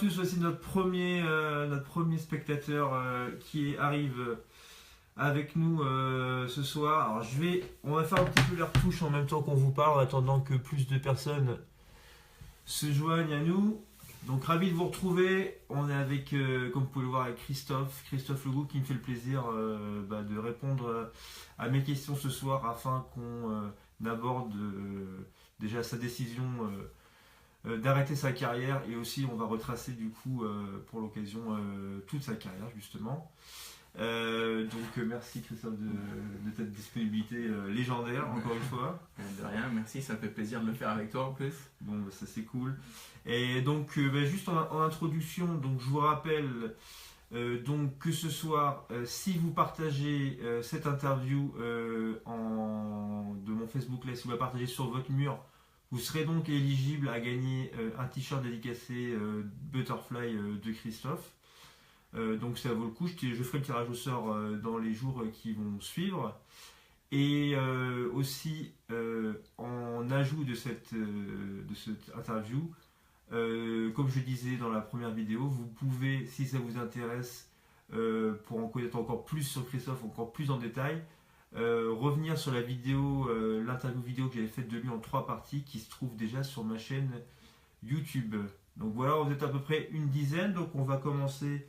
tous, voici notre premier spectateur qui arrive avec nous ce soir. Alors on va faire un petit peu les retouches en même temps qu'on vous parle, en attendant que plus de personnes se joignent à nous. Donc ravi de vous retrouver. On est avec, comme vous pouvez le voir, avec Christophe Legout, qui me fait le plaisir de répondre à mes questions ce soir afin qu'on aborde déjà sa décision d'arrêter sa carrière, et aussi on va retracer du coup pour l'occasion toute sa carrière justement. Donc merci Christophe de cette disponibilité légendaire encore une fois. De rien, merci, ça me fait plaisir de le faire avec toi en plus. Bon, ça c'est cool. Et donc juste en introduction, donc je vous rappelle donc que ce soir, si vous partagez cette interview de mon Facebook Live, si vous la partagez sur votre mur, vous serez donc éligible à gagner un t-shirt dédicacé Butterfly de Christophe. Donc ça vaut le coup, je ferai le tirage au sort dans les jours qui vont suivre. Et aussi en ajout de cette interview, comme je disais dans la première vidéo, vous pouvez, si ça vous intéresse, pour en connaître encore plus sur Christophe, encore plus en détail, revenir sur la vidéo, l'interview vidéo que j'avais faite de lui en 3 parties, qui se trouve déjà sur ma chaîne YouTube. Donc voilà, vous êtes à peu près une dizaine, donc on va commencer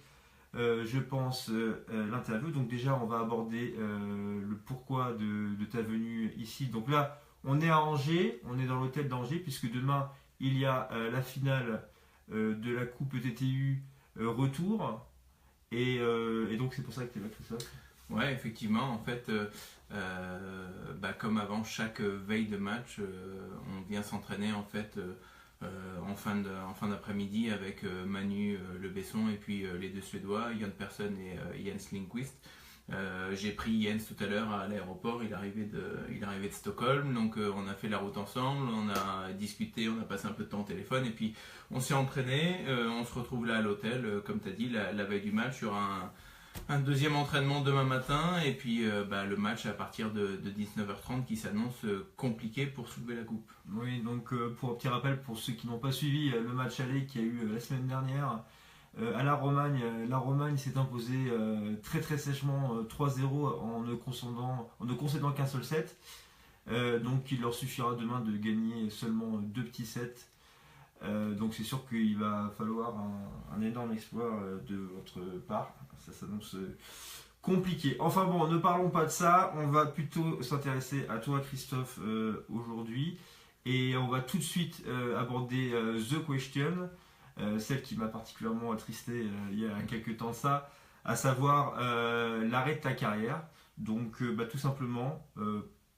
je pense l'interview. Donc déjà on va aborder le pourquoi de ta venue ici. Donc là on est à Angers, on est dans l'hôtel d'Angers, puisque demain il y a la finale de la coupe TTU retour, et donc c'est pour ça que tu es là, Christophe. Ouais, effectivement, en fait, comme avant chaque veille de match, on vient s'entraîner en fait en fin d'après-midi avec Manu Le Besson et puis les 2 Suédois, Jon Persson et Jens Lindqvist. J'ai pris Jens tout à l'heure à l'aéroport, il arrivait de Stockholm, donc on a fait la route ensemble, on a discuté, on a passé un peu de temps au téléphone et puis on s'est entraîné, on se retrouve là à l'hôtel, comme tu as dit, la veille du match. Il y aura un deuxième entraînement demain matin, et puis le match à partir de 19h30 qui s'annonce compliqué pour soulever la coupe. Oui, donc pour un petit rappel pour ceux qui n'ont pas suivi le match aller qu'il y a eu la semaine dernière à la Romagne s'est imposée très très sèchement 3-0 en ne concédant qu'un seul set. Donc il leur suffira demain de gagner seulement 2 petits sets. Donc c'est sûr qu'il va falloir un énorme exploit de votre part. Ça s'annonce compliqué. Enfin bon, ne parlons pas de ça. On va plutôt s'intéresser à toi, Christophe, aujourd'hui. Et on va tout de suite aborder The Question, celle qui m'a particulièrement attristé il y a quelques temps de ça, à savoir l'arrêt de ta carrière. Donc tout simplement,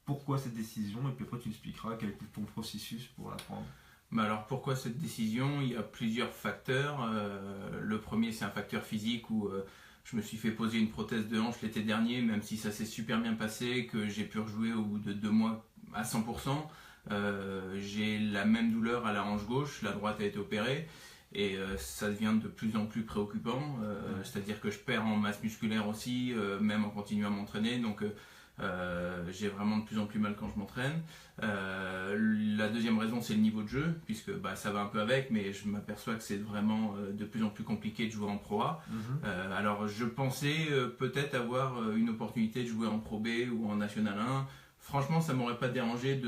pourquoi cette décision? Et puis après tu expliqueras quel est ton processus pour la prendre. Alors pourquoi cette décision? Il y a plusieurs facteurs. Le premier, c'est un facteur physique où je me suis fait poser une prothèse de hanche l'été dernier, même si ça s'est super bien passé, que j'ai pu rejouer au bout de 2 mois à 100%. J'ai la même douleur à la hanche gauche, la droite a été opérée, et ça devient de plus en plus préoccupant. C'est-à-dire que je perds en masse musculaire aussi, même en continuant à m'entraîner. Donc j'ai vraiment de plus en plus mal quand je m'entraîne. La deuxième raison, c'est le niveau de jeu, puisque ça va un peu avec, mais je m'aperçois que c'est vraiment de plus en plus compliqué de jouer en Pro A. Alors je pensais peut-être avoir une opportunité de jouer en Pro B ou en National 1. Franchement, ça m'aurait pas dérangé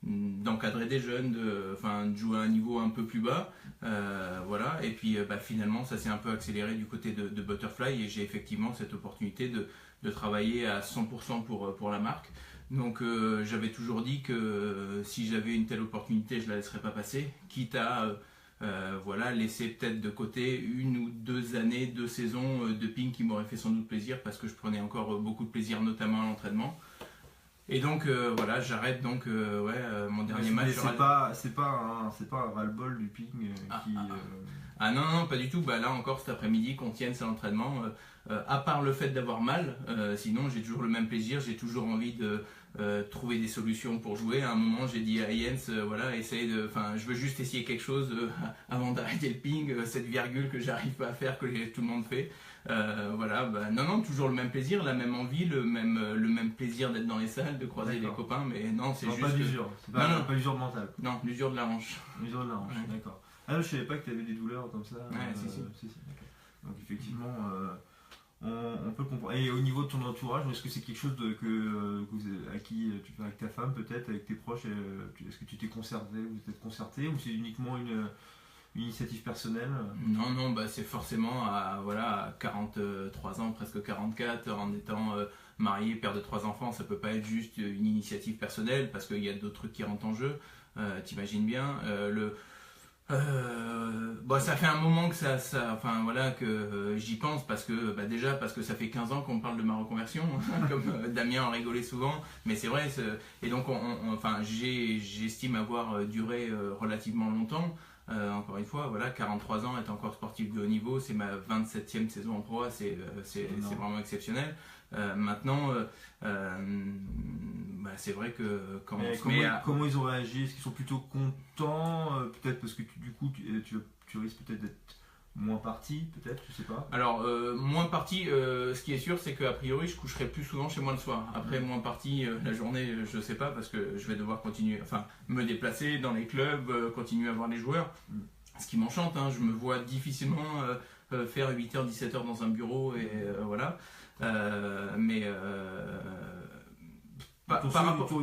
d'encadrer des jeunes, de jouer à un niveau un peu plus bas. Voilà. Et puis finalement, ça s'est un peu accéléré du côté de Butterfly, et j'ai effectivement cette opportunité de travailler à 100% pour la marque. Donc j'avais toujours dit que si j'avais une telle opportunité, je ne la laisserais pas passer, quitte à laisser peut-être de côté 1 ou 2 années, 2 saisons de ping qui m'auraient fait sans doute plaisir, parce que je prenais encore beaucoup de plaisir, notamment à l'entraînement. Et donc j'arrête donc mon dernier match. C'est pas un ras-le-bol du ping Ah non, pas du tout. Là encore cet après-midi, qu'on tienne cet entraînement, à part le fait d'avoir mal, sinon j'ai toujours le même plaisir, j'ai toujours envie de trouver des solutions pour jouer. À un moment j'ai dit à Jens, je veux juste essayer quelque chose avant d'arrêter le ping, cette virgule que j'arrive pas à faire, que tout le monde fait. Toujours le même plaisir, la même envie, le même plaisir d'être dans les salles, de croiser les copains, mais non, c'est juste. Pas d'usure, pas l'usure mentale. Non, l'usure de la hanche. L'usure de la hanche, d'accord. Ah non, je savais pas que tu avais des douleurs comme ça. Ouais, si. D'accord. Donc effectivement, on peut comprendre. Et au niveau de ton entourage, est-ce que c'est quelque chose à qui tu fais avec ta femme peut-être, avec tes proches, est-ce que tu t'es concerté, vous êtes concerté, ou c'est uniquement une initiative personnelle? Non, bah, c'est forcément à 43 ans, presque 44, en étant marié, père de 3 enfants, ça peut pas être juste une initiative personnelle parce qu'il y a d'autres trucs qui rentrent en jeu. T'imagines bien. Ça fait un moment que que j'y pense parce que déjà parce que ça fait 15 ans qu'on me parle de ma reconversion, comme Damien en rigolait souvent, mais c'est vrai. Et donc j'estime avoir duré relativement longtemps. Encore une fois, 43 ans, être encore sportif de haut niveau, c'est ma 27e saison en pro, c'est vraiment exceptionnel. Maintenant, c'est vrai que quand on se met à... Comment ils ont réagi? Est-ce qu'ils sont plutôt contents? Peut-être parce que tu risques peut-être d'être moins parti, peut-être, je sais pas. Alors, moins parti, ce qui est sûr, c'est qu'a priori, je coucherai plus souvent chez moi le soir. Après, moins parti, la journée, je sais pas, parce que je vais devoir continuer, me déplacer dans les clubs, continuer à voir les joueurs. Ce qui m'enchante, hein, je me vois difficilement faire 8h, 17h dans un bureau, et voilà. Par rapport...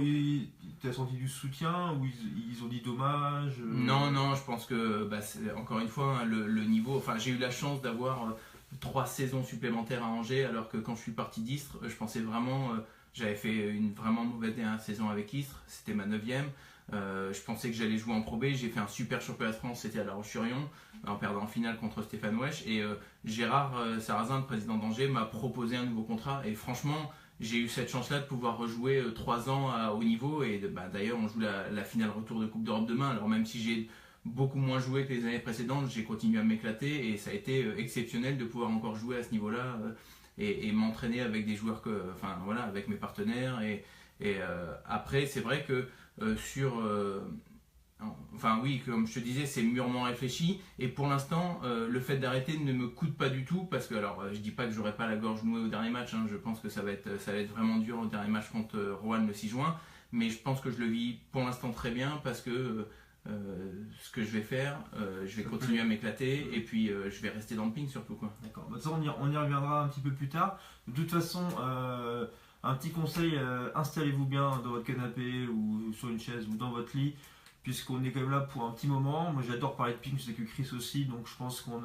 T'as senti du soutien ou ils ont dit dommage? Non, je pense que encore une fois, hein, le niveau. J'ai eu la chance d'avoir 3 saisons supplémentaires à Angers, alors que quand je suis parti d'Istres, je pensais vraiment. J'avais fait une vraiment mauvaise dernière saison avec Istres, c'était ma 9e. Je pensais que j'allais jouer en Pro B, j'ai fait un super championnat de France, c'était à La Roche-sur-Yon, en perdant en finale contre Stéphane Wesch. Et Gérard Sarrazin, le président d'Angers, m'a proposé un nouveau contrat. Et franchement, j'ai eu cette chance-là de pouvoir rejouer 3 ans à haut niveau. Et d'ailleurs, on joue la finale retour de Coupe d'Europe demain. Alors même si j'ai beaucoup moins joué que les années précédentes, j'ai continué à m'éclater. Et ça a été exceptionnel de pouvoir encore jouer à ce niveau-là et m'entraîner avec des joueurs avec mes partenaires. Et après, c'est vrai que comme je te disais, c'est mûrement réfléchi. Et pour l'instant, le fait d'arrêter ne me coûte pas du tout. Parce que, je dis pas que j'aurai pas la gorge nouée au dernier match. Hein, je pense que ça va être vraiment dur au dernier match contre Roanne le 6 juin. Mais je pense que je le vis pour l'instant très bien. Parce que ce que je vais faire, je vais continuer à m'éclater. Et puis, je vais rester dans le ping surtout, quoi. D'accord. Ça, on y reviendra un petit peu plus tard. De toute façon... un petit conseil, installez-vous bien dans votre canapé ou sur une chaise ou dans votre lit, puisqu'on est quand même là pour un petit moment. Moi j'adore parler de ping, je sais que Chris aussi, donc je pense qu'on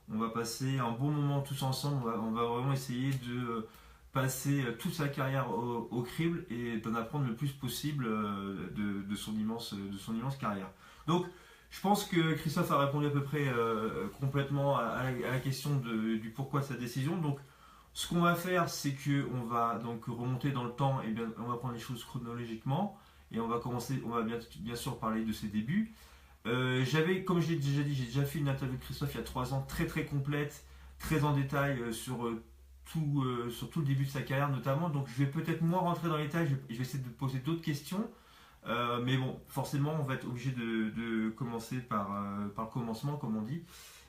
va passer un bon moment tous ensemble. On va vraiment essayer de passer toute sa carrière au crible et d'en apprendre le plus possible de son immense carrière. Donc je pense que Christophe a répondu à peu près complètement à la question du pourquoi de sa décision. Donc ce qu'on va faire, c'est qu'on va donc remonter dans le temps et bien, on va prendre les choses chronologiquement et on va bien sûr parler de ses débuts. Comme je l'ai déjà dit, j'ai déjà fait une interview de Christophe il y a 3 ans, très très complète, très en détail sur tout le début de sa carrière notamment. Donc je vais peut-être moins rentrer dans les détails, je vais essayer de poser d'autres questions. Mais bon, forcément, on va être obligé de commencer par le commencement, comme on dit.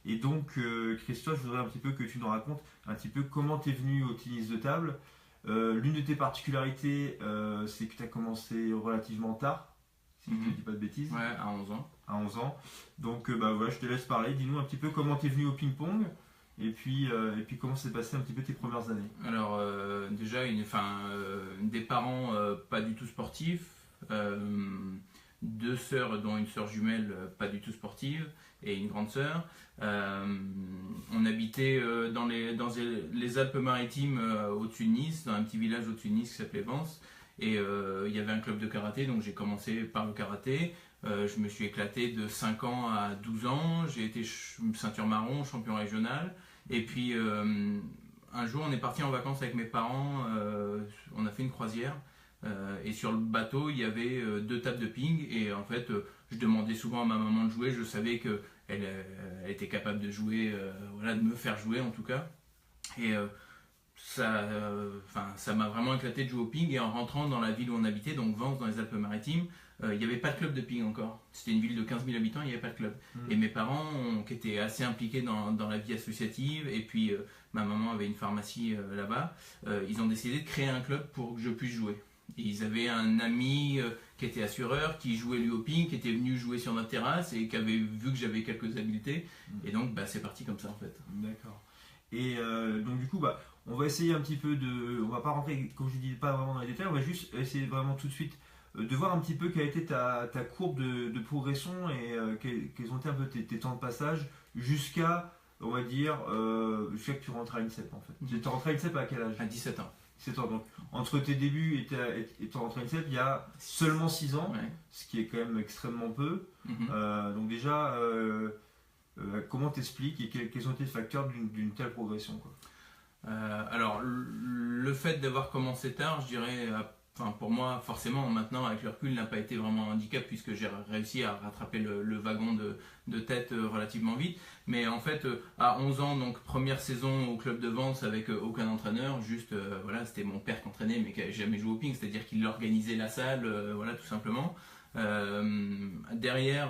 Et donc, Christophe, je voudrais un petit peu que tu nous racontes un petit peu comment tu es venu au tennis de table. L'une de tes particularités, c'est que tu as commencé relativement tard, si je ne dis pas de bêtises. Ouais, à 11 ans. À 11 ans. Donc, je te laisse parler. Dis-nous un petit peu comment tu es venu au ping-pong et puis comment s'est passé un petit peu tes premières années. Alors, déjà, des parents pas du tout sportifs. 2 sœurs, dont une sœur jumelle pas du tout sportive, et une grande sœur. On habitait dans les Alpes-Maritimes au-dessus de Nice, dans un petit village au-dessus de Nice qui s'appelait Vence. Et il y avait un club de karaté, donc j'ai commencé par le karaté. Je me suis éclaté de 5 ans à 12 ans. J'ai été ceinture marron, champion régional. Et puis un jour, on est parti en vacances avec mes parents. On a fait une croisière. Et sur le bateau, il y avait 2 tables de ping. Et en fait, je demandais souvent à ma maman de jouer. Je savais qu'elle était capable de jouer, de me faire jouer en tout cas. Et ça m'a vraiment éclaté de jouer au ping. Et en rentrant dans la ville où on habitait, donc Vence dans les Alpes-Maritimes, il n'y avait pas de club de ping encore. C'était une ville de 15 000 habitants, il n'y avait pas de club. Et mes parents, qui étaient assez impliqués dans la vie associative, et puis ma maman avait une pharmacie là-bas, ils ont décidé de créer un club pour que je puisse jouer. Et ils avaient un ami qui était assureur, qui jouait lui au ping, qui était venu jouer sur notre terrasse et qui avait vu que j'avais quelques habiletés. Et donc c'est parti comme ça en fait. D'accord. Et donc du coup, on va essayer un petit peu de... On va pas rentrer, comme je dis, pas vraiment dans les détails, on va juste essayer vraiment tout de suite de voir un petit peu quelle a été ta courbe de progression et quels ont été un peu tes temps de passage jusqu'à, on va dire, jusqu'à que tu rentres à l'INSEP en fait. Tu es rentré à l'INSEP à quel âge? À 17 ans. 17 ans. Donc, entre tes débuts et ton rentrée à l'INSEP, il y a seulement 6 ans, Ouais. ce qui est quand même extrêmement peu. Mhm. Donc déjà, comment t'expliques et quels ont été les facteurs d'une telle progression quoi? Alors, le fait d'avoir commencé tard, je dirais, enfin, pour moi, forcément, maintenant, avec le recul, n'a pas été vraiment un handicap puisque j'ai réussi à rattraper le wagon de tête relativement vite. Mais en fait, à 11 ans, donc première saison au club de Vence avec aucun entraîneur, juste, voilà, c'était mon père qui entraînait mais qui n'avait jamais joué au ping, c'est-à-dire qu'il organisait la salle, voilà, tout simplement. Derrière,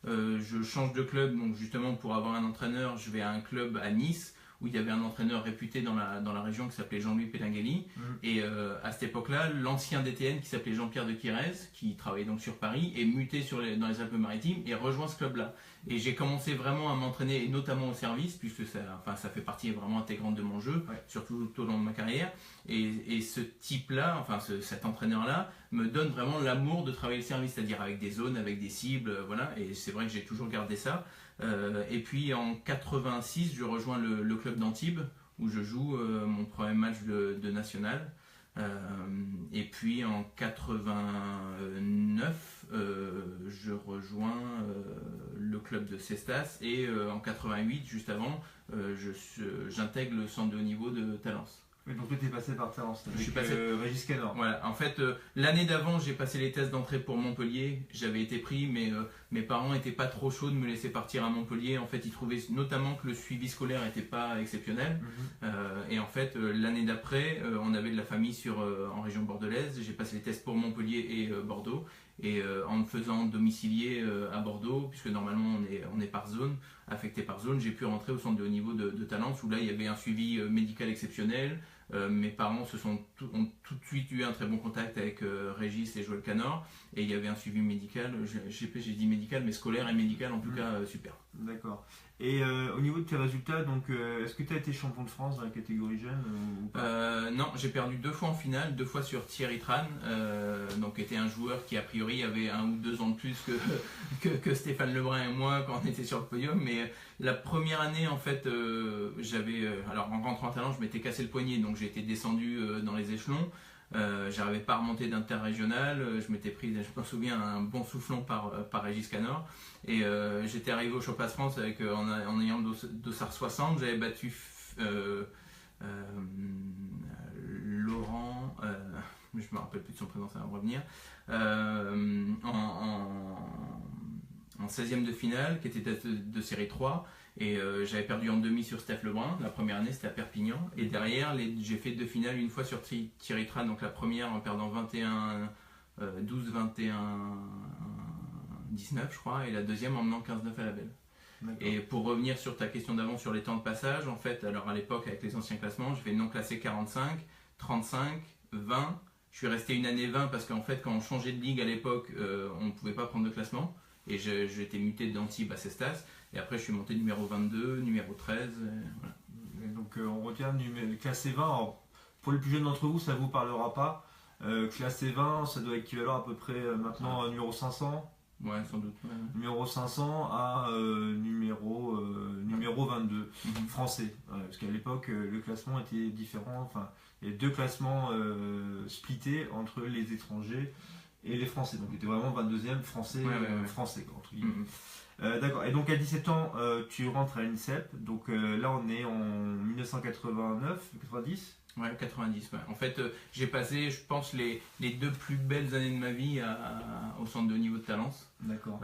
je change de club, donc justement pour avoir un entraîneur, je vais à un club à Nice où il y avait un entraîneur réputé dans la région qui s'appelait Jean-Louis Pellingelli. Et à cette époque-là, l'ancien DTN qui s'appelait Jean-Pierre de Quirez, qui travaillait donc sur Paris, est muté dans les Alpes-Maritimes et rejoint ce club-là. Et j'ai commencé vraiment à m'entraîner, et notamment au service, puisque ça fait partie vraiment intégrante de mon jeu, surtout tout au long de ma carrière. Et ce type-là, enfin cet entraîneur-là, me donne vraiment l'amour de travailler le service, c'est-à-dire avec des zones, avec des cibles, voilà. Et c'est vrai que j'ai toujours gardé ça. Et puis en 86, je rejoins le club d'Antibes où je joue mon premier match de national. Et puis en 89, je rejoins le club de Cestas et en 88, juste avant, j'intègre le centre de haut niveau de Talence. Et donc, tu es passé par Talence avec Je suis passé... Régis Canor. Voilà, en fait, l'année d'avant, j'ai passé les tests d'entrée pour Montpellier. J'avais été pris, mais mes parents n'étaient pas trop chauds de me laisser partir à Montpellier. En fait, ils trouvaient notamment que le suivi scolaire n'était pas exceptionnel. Et en fait, l'année d'après, on avait de la famille en région bordelaise. J'ai passé les tests pour Montpellier et Bordeaux. Et en me faisant domicilier à Bordeaux, puisque normalement on est par zone, affecté par zone, j'ai pu rentrer au centre de haut niveau de Talence, où là il y avait un suivi médical exceptionnel. Mes parents ont tout de suite eu un très bon contact avec Régis et Joël Canor, et il y avait un suivi médical, j'ai dit médical, mais scolaire et médical en tout cas super. D'accord. Et au niveau de tes résultats, donc est-ce que tu as été champion de France dans la catégorie jeune ou pas? Non, j'ai perdu 2 fois en finale, 2 fois sur Thierry Tran, donc était un joueur qui a priori avait 1 ou 2 ans de plus que Stéphane Lebrun et moi quand on était sur le podium. Mais la première année en fait, alors en rentrant en talent, je m'étais cassé le poignet, donc j'ai été descendu dans les échelons. J'arrivais pas à remonter d'interrégional, je m'étais pris, je me souviens, un bon soufflon par Régis Canor, et j'étais arrivé au Championnat de France en ayant le dossard 60, j'avais battu Laurent, je me rappelle plus de son prénom, ça va me revenir, en 16e de finale, qui était de série 3. Et j'avais perdu en demi sur Steph Lebrun, la première année c'était à Perpignan. Et derrière, j'ai fait 2 finales, une fois sur Thierry Tran, donc la première en perdant 12, 21, 19 je crois, et la deuxième en menant 15-9 à la belle. Et pour revenir sur ta question d'avant sur les temps de passage, en fait, alors à l'époque avec les anciens classements, j'ai fait non classé 45, 35, 20. Je suis resté une année 20 parce qu'en fait quand on changeait de ligue à l'époque, on ne pouvait pas prendre de classement. Et j'ai été muté d'Antibes à Cestas. Et après, je suis monté numéro 22, numéro 13. Voilà. Et donc, on retient classé 20. Alors, pour les plus jeunes d'entre vous, ça ne vous parlera pas. Classé 20, ça doit équivalent à peu près maintenant à numéro 500. Ouais, sans doute. Ouais. Numéro 500 à numéro 22, français. Parce qu'à l'époque, le classement était différent. Enfin, il y a 2 classements splittés entre les étrangers et les Français. Donc, il était vraiment 22e français, français quoi, entre guillemets. D'accord. Et donc, à 17 ans, tu rentres à l'INSEP. Donc, là, on est en 1989, 90. Ouais, 90. Ouais. En fait, j'ai passé, je pense, les 2 plus belles années de ma vie au centre de haut niveau de Talence. D'accord.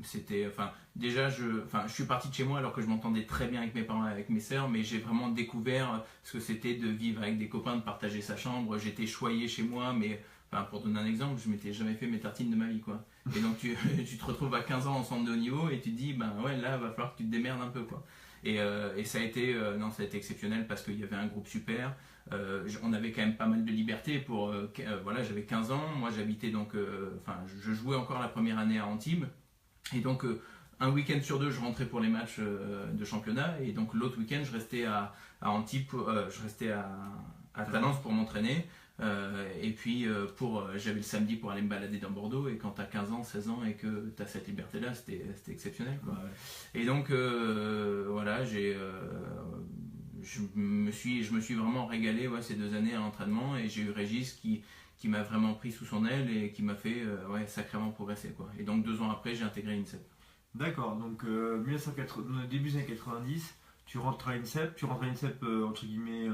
C'était, enfin, déjà, je suis parti de chez moi alors que je m'entendais très bien avec mes parents et avec mes sœurs, mais j'ai vraiment découvert ce que c'était de vivre avec des copains, de partager sa chambre. J'étais choyé chez moi, mais pour donner un exemple, je m'étais jamais fait mes tartines de ma vie, quoi. Et donc tu te retrouves à 15 ans en centre de haut niveau et tu te dis, ouais, là, va falloir que tu te démerdes un peu, quoi. Et ça a été exceptionnel parce qu'il y avait un groupe super. on avait quand même pas mal de liberté voilà, j'avais 15 ans, moi j'habitais donc, je jouais encore la première année à Antibes, et donc un week-end sur deux je rentrais pour les matchs de championnat, et donc l'autre week-end je restais à Antibes, je restais à Talence pour m'entraîner. Et puis j'avais le samedi pour aller me balader dans Bordeaux, et quand tu as 15 ans, 16 ans et que tu as cette liberté là, c'était exceptionnel quoi. Ouais. Et donc voilà, je me suis vraiment régalé ces 2 années à l'entraînement, et j'ai eu Régis qui m'a vraiment pris sous son aile et qui m'a fait sacrément progresser quoi. Et donc 2 ans après j'ai intégré l'INSEP. D'accord, donc début des années 90, tu rentres à l'INSEP, entre guillemets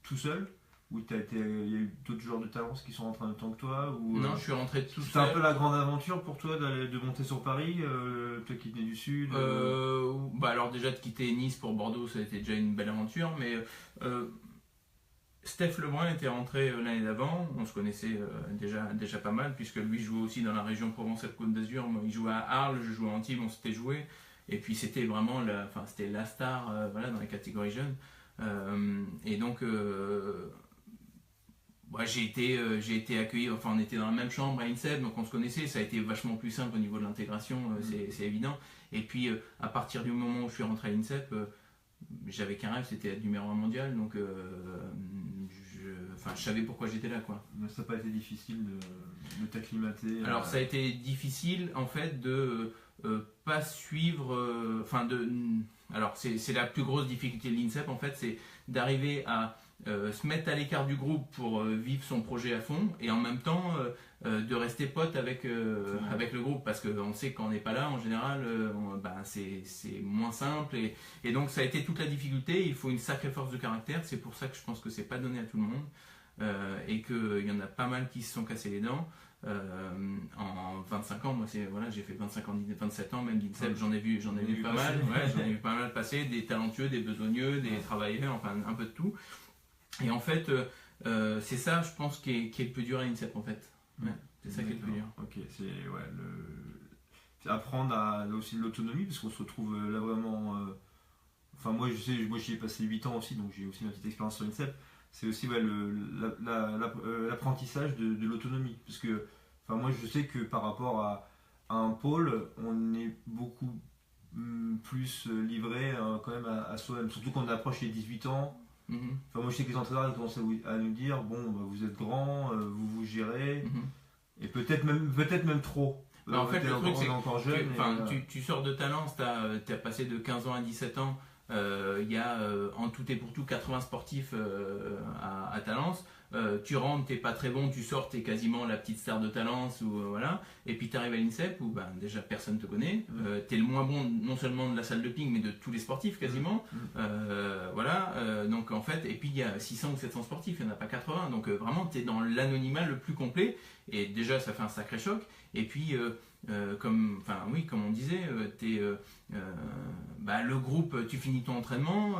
tout seul, ou il y a eu d'autres joueurs de talents qui sont rentrés en même temps que toi, ou, Non, je suis rentré tout seul. C'était un peu la grande aventure pour toi de monter sur Paris, toi qui venais du Sud Alors déjà de quitter Nice pour Bordeaux, ça a été déjà une belle aventure, mais Steph Lebrun était rentré l'année d'avant, on se connaissait déjà pas mal, puisque lui jouait aussi dans la région Provence-Côte d'Azur, moi il jouait à Arles, je jouais à Antibes, on s'était joué, et puis c'était vraiment c'était la star dans les catégories jeunes. Et donc j'ai été accueilli, on était dans la même chambre à l'INSEP, donc on se connaissait, ça a été vachement plus simple au niveau de l'intégration, c'est évident. Et puis à partir du moment où je suis rentré à l'INSEP, j'avais qu'un rêve, c'était être numéro 1 mondial, donc je savais pourquoi j'étais là quoi. Mais ça n'a pas été difficile de t'acclimater Alors ça a été difficile en fait de pas suivre, alors c'est la plus grosse difficulté de l'INSEP en fait, c'est d'arriver à se mettre à l'écart du groupe pour vivre son projet à fond, et en même temps de rester pote avec le groupe, parce qu'on sait que quand on n'est pas là en général c'est moins simple, et donc ça a été toute la difficulté. Il faut une sacrée force de caractère, c'est pour ça que je pense que c'est pas donné à tout le monde, et qu'il y en a pas mal qui se sont cassés les dents. En 25 ans, moi j'ai fait 25 ans, 27 ans même d'INSEP, j'en ai vu pas mal, j'en ai vu pas mal passer, des talentueux, des besogneux, des travailleurs, enfin un peu de tout. Et en fait, c'est ça, je pense, qui est le plus dur à l'INSEP en fait. Ouais, c'est ça qui est le plus dur. Ok, c'est apprendre aussi de l'autonomie, parce qu'on se retrouve là vraiment. Moi j'y ai passé 8 ans aussi, donc j'ai aussi ma petite expérience sur l'INSEP. C'est aussi l'apprentissage de l'autonomie. Parce que moi je sais que par rapport à un pôle, on est beaucoup plus livré quand même à soi-même. Surtout quand on approche les 18 ans. Moi je sais que les entraîneurs commencent à nous dire vous êtes grand, vous gérez, et peut-être même trop. En fait le truc c'est encore jeune, tu sors de Talence, tu as passé de 15 ans à 17 ans, il y a en tout et pour tout 80 sportifs à Talence. Tu rentres, t'es pas très bon, tu sors, t'es quasiment la petite star de Talence, voilà. Et puis tu arrives à l'INSEP où déjà personne te connaît, t'es le moins bon non seulement de la salle de ping mais de tous les sportifs quasiment, voilà. Donc en fait, et puis il y a 600 ou 700 sportifs, il n'y en a pas 80, donc vraiment t'es dans l'anonymat le plus complet, et déjà ça fait un sacré choc. Et puis comme on disait, le groupe, tu finis ton entraînement,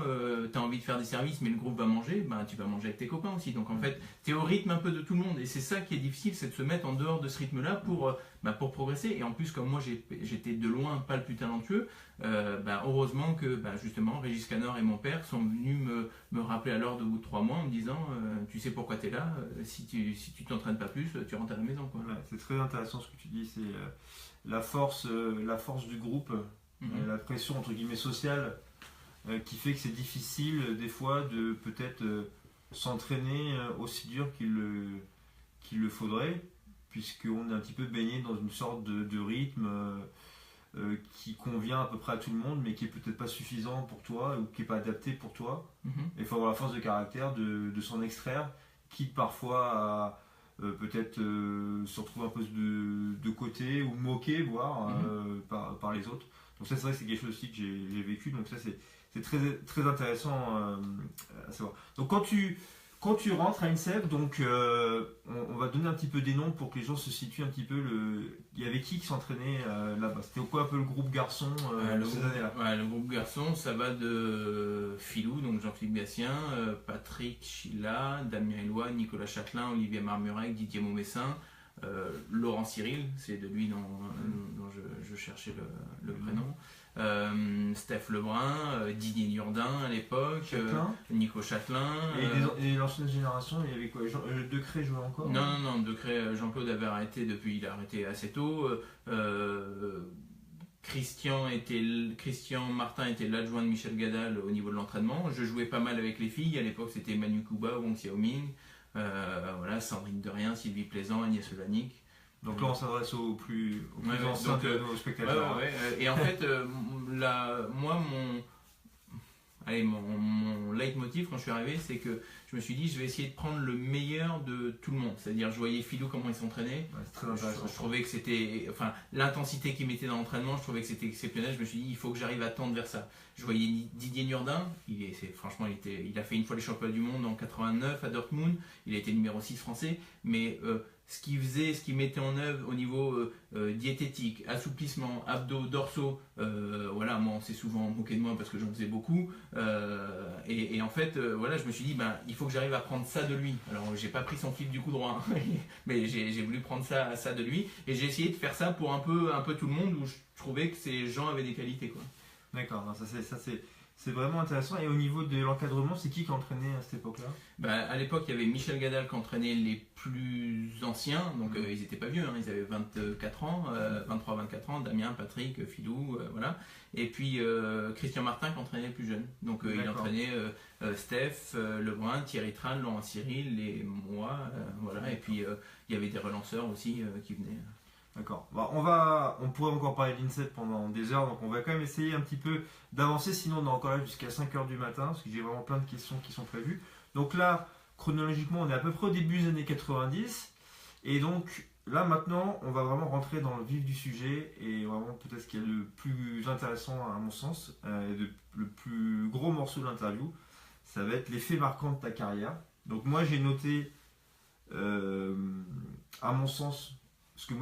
tu as envie de faire des services, mais le groupe va manger, tu vas manger avec tes copains aussi. Donc en fait, tu es au rythme un peu de tout le monde, et c'est ça qui est difficile, c'est de se mettre en dehors de ce rythme-là pour progresser. Et en plus, comme moi j'étais de loin pas le plus talentueux, heureusement que justement Régis Canor et mon père sont venus me rappeler à l'ordre au bout de 3 mois en me disant tu sais pourquoi tu es là, si tu t'entraînes pas plus, tu rentres à la maison quoi. Ouais, c'est très intéressant ce que tu dis, c'est la force du groupe, la pression entre guillemets sociale qui fait que c'est difficile des fois de peut-être s'entraîner aussi dur qu'il le faudrait, puisqu'on est un petit peu baigné dans une sorte de rythme qui convient à peu près à tout le monde, mais qui est peut-être pas suffisant pour toi, ou qui n'est pas adapté pour toi. Et il faut avoir la force de caractère de s'en extraire, quitte parfois à peut-être se retrouver un peu de côté, ou moqué, voire par les autres. Donc ça, c'est vrai que c'est quelque chose aussi que j'ai vécu, donc ça c'est très, très intéressant à savoir. Donc quand tu rentres à INSEP, donc on va donner un petit peu des noms pour que les gens se situent un petit peu. Il y avait qui s'entraînait là-bas? C'était quoi un peu le groupe garçon ces années-là? Le groupe garçon, ça va de Filou, donc Jean-Philippe Gatien, Patrick Chila, Damien Eloi, Nicolas Châtelain, Olivier Marmurek, Didier Maumessin, Laurent Cyril, c'est de lui dont je cherchais le prénom. Steph Lebrun, Didier Jourdain à l'époque, Nico Châtelain. Et l'ancienne génération, il y avait quoi? Decré jouait encore? Non, Decré, Jean-Claude avait arrêté depuis, il a arrêté assez tôt. Christian Martin était l'adjoint de Michel Gadal au niveau de l'entraînement. Je jouais pas mal avec les filles. À l'époque, c'était Manu Kuba, Wong Xiaoming, voilà, Sandrine Derrien, Sylvie Plaisant, Agnès Levanic. Donc là, on s'adresse aux plus anciens de nos spectateurs. Et en fait, mon leitmotiv quand je suis arrivé, c'est que je me suis dit, je vais essayer de prendre le meilleur de tout le monde. C'est-à-dire, je voyais Philou comment il s'entraînait. Ouais, c'est très intéressant. Je trouvais que c'était, enfin, l'intensité qu'il mettait dans l'entraînement, je trouvais que c'était exceptionnel. Je me suis dit, il faut que j'arrive à tendre vers ça. Je voyais Didier Jourdain. Franchement, il a fait une fois les championnats du monde en 89 à Dortmund. Il a été numéro 6 français, mais ce qu'il mettait en œuvre au niveau diététique, assouplissement, abdos, dorsaux, voilà, moi on s'est souvent moqué de moi parce que j'en faisais beaucoup, et en fait, voilà, je me suis dit, il faut que j'arrive à prendre ça de lui. Alors j'ai pas pris son fil du coup droit, hein, mais j'ai voulu prendre ça de lui, et j'ai essayé de faire ça pour un peu tout le monde, où je trouvais que ces gens avaient des qualités, quoi. D'accord, c'est vraiment intéressant. Et au niveau de l'encadrement, c'est qui entraînait à cette époque-là? À l'époque, il y avait Michel Gadal qui entraînait les plus anciens, donc ils n'étaient pas vieux, hein, ils avaient 24 ans, 23-24 ans, Damien, Patrick, Philou, voilà. Et puis Christian Martin qui entraînait les plus jeunes. Donc il entraînait Steph, Lebrun, Thierry Tral, Laurent Cyril et moi, voilà. Et puis il y avait des relanceurs aussi qui venaient. D'accord. On pourrait encore parler de l'INSEP pendant des heures, donc on va quand même essayer un petit peu d'avancer, sinon on est encore là jusqu'à 5h du matin, parce que j'ai vraiment plein de questions qui sont prévues. Donc là, chronologiquement, on est à peu près au début des années 90, et donc là maintenant, on va vraiment rentrer dans le vif du sujet, et vraiment peut-être ce qui est le plus intéressant à mon sens, le plus gros morceau de l'interview, ça va être les faits marquants de ta carrière. Donc moi j'ai noté, à mon sens, parce que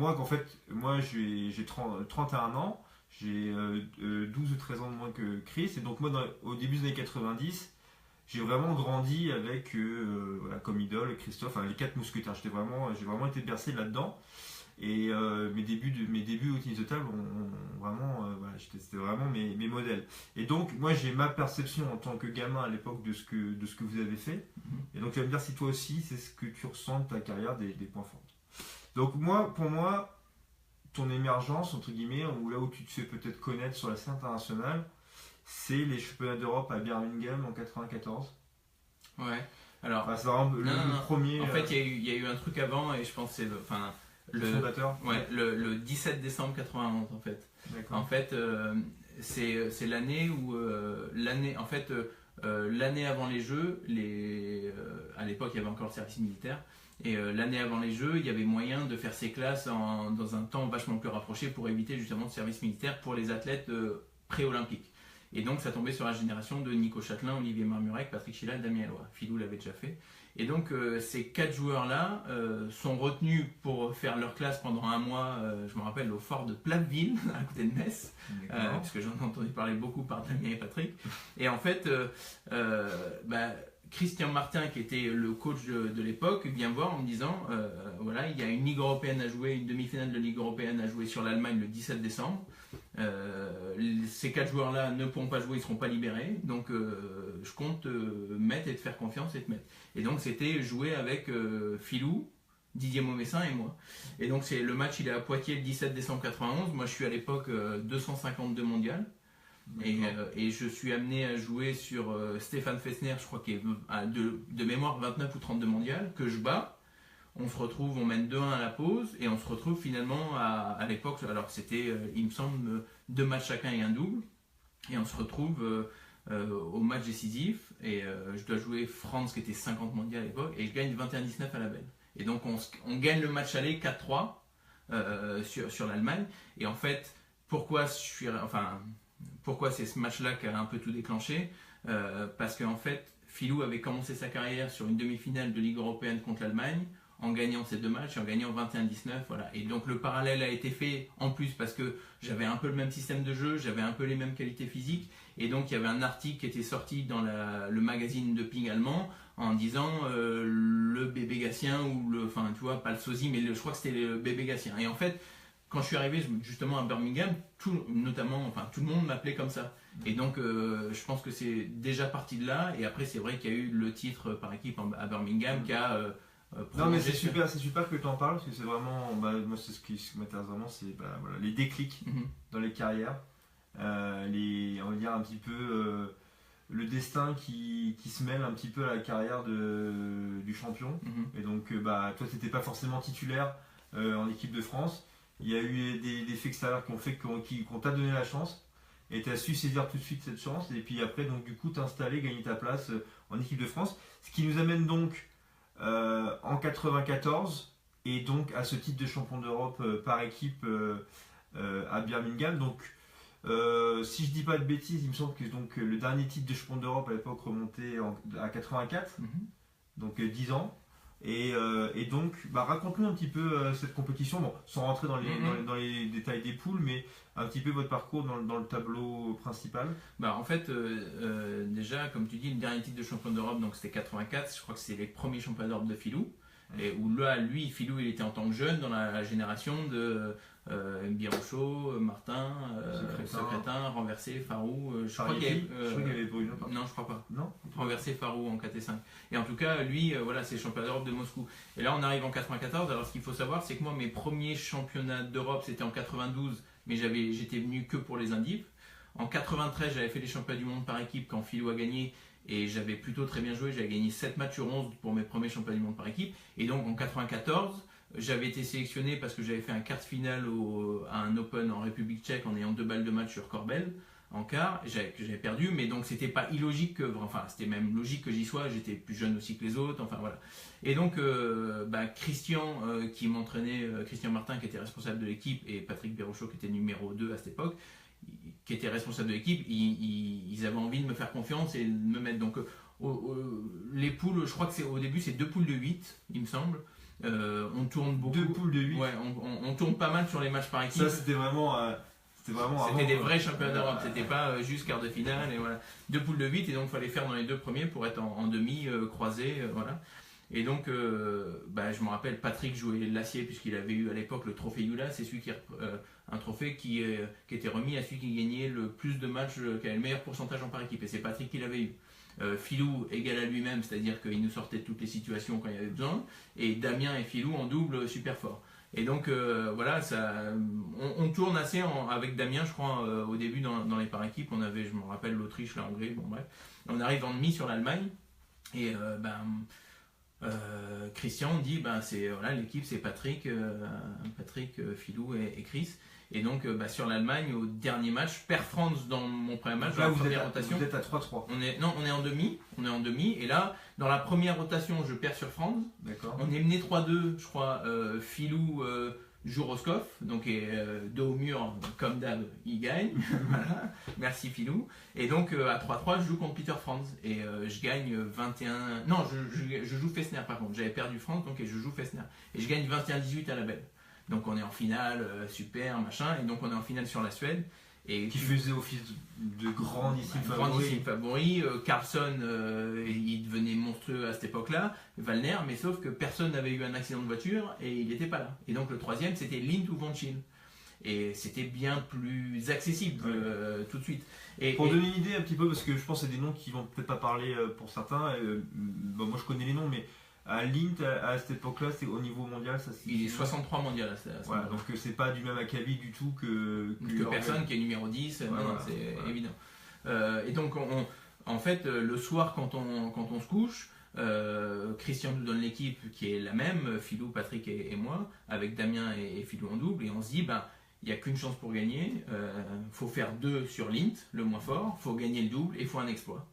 moi j'ai 31 ans, j'ai 12 ou 13 ans de moins que Chris, et donc moi au début des années 90, j'ai vraiment grandi avec, voilà, comme idole, Christophe, les 4 mousquetaires. J'ai vraiment été bercé là-dedans, et mes débuts au tennis de table, voilà, c'était vraiment mes modèles. Et donc moi j'ai ma perception en tant que gamin à l'époque de ce que vous avez fait, et donc tu vas me dire si toi aussi c'est ce que tu ressens de ta carrière, des points forts. Donc pour moi, ton émergence, entre guillemets, ou là où tu te fais peut-être connaître sur la scène internationale, c'est les championnats d'Europe à Birmingham en 94. Ouais, alors... c'est vraiment le premier... En fait, il y a eu un truc avant, et je pense que c'est le fondateur. Ouais, le 17 décembre 91, en fait. D'accord. En fait, c'est l'année où... l'année avant les Jeux, à l'époque, il y avait encore le service militaire. Et l'année avant les Jeux, il y avait moyen de faire ces classes dans un temps vachement plus rapproché pour éviter justement le service militaire pour les athlètes pré-olympiques. Et donc ça tombait sur la génération de Nico Châtelain, Olivier Marmurek, Patrick Chilal, Damien Eloi. Philou l'avait déjà fait. Et donc ces 4 joueurs-là sont retenus pour faire leur classe pendant un mois, je me rappelle, au fort de Platteville, à côté de Metz, puisque j'en ai entendu parler beaucoup par Damien et Patrick. Et en fait, Christian Martin, qui était le coach de l'époque, vient me voir en me disant voilà, il y a une Ligue européenne à jouer, une demi-finale de Ligue européenne à jouer sur l'Allemagne le 17 décembre. Ces 4 joueurs-là ne pourront pas jouer, ils ne seront pas libérés. Donc je compte te mettre et te faire confiance et te mettre. Et donc c'était jouer avec Philou, Didier Maumessin et moi. Et donc le match il est à Poitiers le 17 décembre 91. Moi je suis à l'époque 252 mondial. Et je suis amené à jouer sur Stéphane Fessner, je crois qu'il est de mémoire 29 ou 32 mondial, que je bats. On se retrouve, on mène 2-1 à la pause, et on se retrouve finalement à l'époque, alors c'était, il me semble, 2 matchs chacun et un double. Et on se retrouve au match décisif, et je dois jouer Franz qui était 50 mondial à l'époque, et je gagne 21-19 à la belle. Et donc on gagne le match aller 4-3 sur l'Allemagne. Et en fait, pourquoi c'est ce match-là qui a un peu tout déclenché, parce qu'en fait, Philou avait commencé sa carrière sur une demi-finale de Ligue européenne contre l'Allemagne, en gagnant ces 2 matchs, en gagnant 21-19, voilà. Et donc le parallèle a été fait en plus parce que j'avais un peu le même système de jeu, j'avais un peu les mêmes qualités physiques, et donc il y avait un article qui était sorti dans le magazine de ping allemand en disant le bébé Gatien ou enfin tu vois, pas le sosie, mais je crois que c'était le bébé Gatien. Et en fait, quand je suis arrivé justement à Birmingham, notamment, enfin tout le monde m'appelait comme ça. Et donc je pense que c'est déjà parti de là. Et après c'est vrai qu'il y a eu le titre par équipe à Birmingham qui a non mais c'est super que tu en parles parce que c'est vraiment, moi c'est ce qui m'intéresse vraiment, c'est voilà, les déclics dans les carrières, on va dire un petit peu le destin qui se mêle un petit peu à la carrière du champion. Et donc toi t'étais pas forcément titulaire en équipe de France, il y a eu des faits extérieurs qu'on t'a donné la chance. Et tu as su saisir tout de suite cette chance, et puis après, donc, du coup, t'installer, gagner ta place en équipe de France. Ce qui nous amène donc en 94, et donc à ce titre de champion d'Europe par équipe à Birmingham. Donc, si je dis pas de bêtises, il me semble que donc, le dernier titre de champion d'Europe à l'époque remontait à 84, donc 10 ans. Et donc, raconte-nous un petit peu cette compétition, bon, sans rentrer dans les détails des poules, mais un petit peu votre parcours dans le tableau principal. En fait, déjà, comme tu dis, le dernier titre de champion d'Europe, donc c'était 84, je crois que c'est les premiers championnats d'Europe de Filou. Et où là, Filou, il était en tant que jeune dans la génération de Birochot, Martin, Secrétin, Renversé, Farou. Je crois qu'il y avait Bruno. Non, je crois pas. Non. Renversé, Farou en 4 et 5. Et en tout cas, lui, voilà, c'est le championnat d'Europe de Moscou. Et là, on arrive en 94. Alors, ce qu'il faut savoir, c'est que moi, mes premiers championnats d'Europe, c'était en 92, mais j'étais venu que pour les Indipes. En 93, j'avais fait les championnats du monde par équipe quand Filou a gagné. Et j'avais plutôt très bien joué, j'avais gagné 7 matchs sur 11 pour mes premiers championnats du monde par équipe. Et donc en 94, j'avais été sélectionné parce que j'avais fait un quart de finale à un Open en République tchèque en ayant 2 balles de match sur Corbel en quart. J'avais perdu, mais donc c'était pas illogique, c'était même logique que j'y sois, j'étais plus jeune aussi que les autres, enfin voilà. Et donc Christian qui m'entraînait, Christian Martin qui était responsable de l'équipe et Patrick Birochot qui était numéro 2 à cette époque, qui était responsable de l'équipe, ils avaient envie de me faire confiance et de me mettre. Donc, les poules, je crois que au début, c'est 2 poules de 8, il me semble. On tourne beaucoup. 2 poules de 8. Ouais, on tourne pas mal sur les matchs par équipe. Ça, c'était vraiment. C'était des vrais championnats d'Europe, c'était pas juste quart de finale. Et voilà. 2 poules de 8, et donc il fallait faire dans les 2 premiers pour être en demi, croisé. Voilà. Et donc, je me rappelle, Patrick jouait l'acier puisqu'il avait eu à l'époque le trophée Yula, c'est celui un trophée qui était remis à celui qui gagnait le plus de matchs, qui avait le meilleur pourcentage en par équipe, et c'est Patrick qui l'avait eu. Filou égal à lui-même, c'est-à-dire qu'il nous sortait de toutes les situations quand il y avait besoin, et Damien et Filou en double super fort. Et donc voilà, on tourne assez avec Damien, je crois, au début dans les par équipes, on avait, je me rappelle, l'Autriche, la Hongrie, bon bref. On arrive en demi sur l'Allemagne, et Christian dit l'équipe c'est Patrick, Filou et Chris. Et donc sur l'Allemagne, au dernier match, perd France dans mon premier match, là, dans la première rotation. Vous êtes à 3-3. On est en demi, et là, dans la première rotation, je perds sur France. D'accord. On est mené 3-2, je crois, Filou joue Roscoff, donc dos au mur, comme d'hab, il gagne. Voilà. Merci Filou. Et donc à 3-3, je joue contre Peter Franz, et je gagne 21. Non, je joue Fessner par contre. J'avais perdu Franz, donc je joue Fessner. Et je gagne 21-18 à la belle. Donc on est en finale, super, machin, et donc on est en finale sur la Suède. Et qui faisait office de grandissime favori. Carlson, il devenait monstrueux à cette époque-là, Wallner, mais sauf que personne n'avait eu un accident de voiture et il n'était pas là. Et donc le troisième, c'était Lindt ou Von Schill. Et c'était bien plus accessible tout de suite. Pour donner une idée un petit peu, parce que je pense que c'est des noms qui vont peut-être pas parler pour certains, moi je connais les noms, mais à Lindt, à cette époque-là, c'est au niveau mondial, ça c'est. Il est 63 mondial. Voilà, donc c'est pas du même acabit du tout que personne qui est numéro 10, c'est évident. Et donc, en fait, le soir, quand on se couche, Christian nous donne l'équipe qui est la même, Filou, Patrick et moi, avec Damien et Filou en double, et on se dit, il n'y a qu'une chance pour gagner, faut faire 2 sur Lindt, le moins fort, faut gagner le double et il faut un exploit.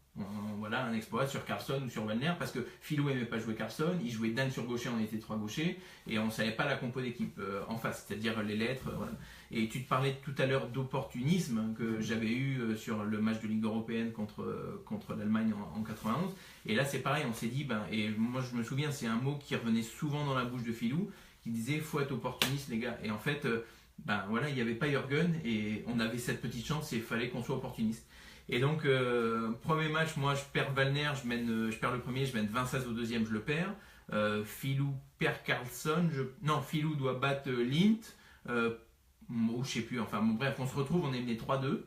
Voilà, un exploit sur Carlson ou sur Wallner, parce que Filou n'aimait pas jouer Carlson, il jouait Dan sur gaucher, on était 3 gauchers, et on ne savait pas la compo d'équipe en face, c'est-à-dire les lettres. Voilà. Et tu te parlais tout à l'heure d'opportunisme que j'avais eu sur le match de Ligue européenne contre l'Allemagne en 91, et là c'est pareil, on s'est dit, et moi je me souviens, c'est un mot qui revenait souvent dans la bouche de Filou, qui disait faut être opportuniste les gars, et en fait, voilà, il n'y avait pas Jürgen, et on avait cette petite chance, et il fallait qu'on soit opportuniste. Et donc, premier match, moi je perds Valner, je perds le premier, je mène 20-16 au deuxième, je le perds. Filou perd Carlson, Filou doit battre Lint, ou je sais plus, enfin bon, bref, on se retrouve, on est mené 3-2.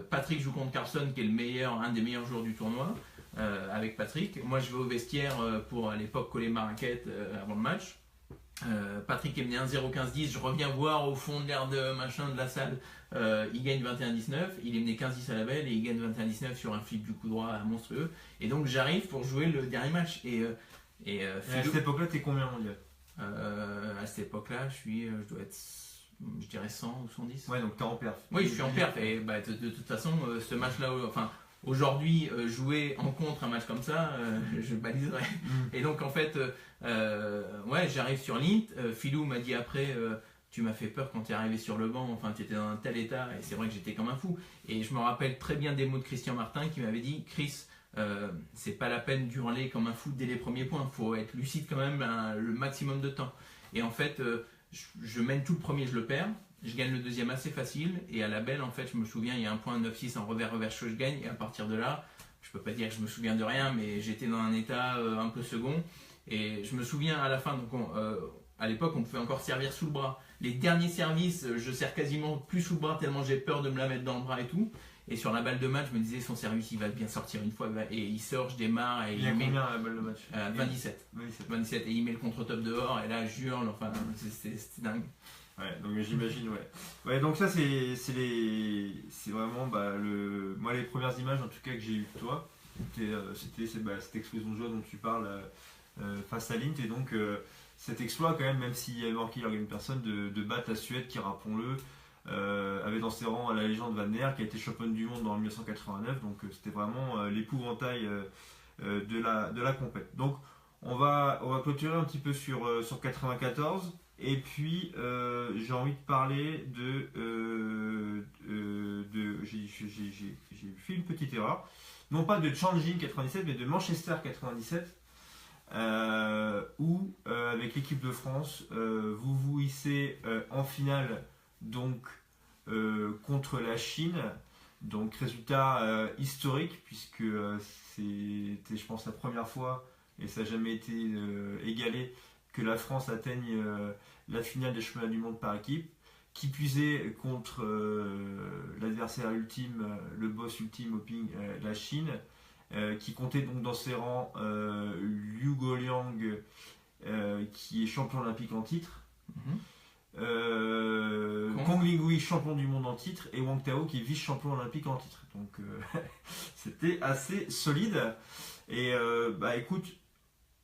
Patrick joue contre Carlson, qui est un des meilleurs joueurs du tournoi, avec Patrick. Moi je vais au vestiaire pour à l'époque coller ma raquette avant le match. Patrick est mené 1-0 15-10, je reviens voir au fond de l'air de la salle, il gagne 21-19, il est mené 15-10 à la belle et il gagne 21-19 sur un flip du coup droit monstrueux. Et donc j'arrive pour jouer le dernier match. Et à cette époque-là, t'es combien mondial? À cette époque-là, je dois être, je dirais 100 ou 110. Ouais, donc t'es en perf. Oui, je suis en perf. Et de toute façon, ce match-là, enfin, aujourd'hui, jouer en contre un match comme ça, je baliserais. Et donc, en fait, ouais, j'arrive sur Lint. Filou m'a dit après, tu m'as fait peur quand tu es arrivé sur le banc. Enfin, tu étais dans un tel état. Et c'est vrai que j'étais comme un fou. Et je me rappelle très bien des mots de Christian Martin qui m'avait dit, Chris, c'est pas la peine d'hurler comme un fou dès les premiers points. Il faut être lucide quand même le maximum de temps. Et en fait, je mène tout le premier, je le perds. Je gagne le deuxième assez facile. Et à la belle, en fait, je me souviens, il y a un point 9-6 en revers que je gagne. Et à partir de là, je peux pas dire que je me souviens de rien, mais j'étais dans un état un peu second. Et je me souviens à la fin, donc à l'époque, on pouvait encore servir sous le bras. Les derniers services, je sers quasiment plus sous le bras tellement j'ai peur de me la mettre dans le bras et tout. Et sur la balle de match, je me disais, son service, il va bien sortir une fois. Et il sort, je démarre. Et il y a combien à la balle de match? 27. Et il met le contre-top dehors. Et là, je hurle. Enfin, c'était dingue. Ouais, donc j'imagine, ouais. Ouais, donc ça, c'est vraiment moi, les premières images en tout cas que j'ai eues de toi. C'était cette explosion de joie dont tu parles face à Lint. Et donc, cet exploit, quand même s'il y avait manqué une personne, de battre la Suède qui, rappelons-le, avait dans ses rangs la légende Valner qui a été championne du monde en 1989, donc c'était vraiment l'épouvantail de la compète. Donc on va clôturer un petit peu sur 94 et puis j'ai envie de parler j'ai fait une petite erreur, non pas de Changing 97 mais de Manchester 97 où avec l'équipe de France vous vous hissez en finale donc contre la Chine, donc résultat historique puisque c'était je pense la première fois et ça n'a jamais été égalé que la France atteigne la finale des championnats du monde par équipe, qui puisait contre l'adversaire ultime, le boss ultime au ping, la Chine, qui comptait donc dans ses rangs Liu Guoliang qui est champion olympique en titre, Kong Linghui champion du monde en titre et Wang Tao qui est vice-champion olympique en titre. Donc c'était assez solide. Et écoute,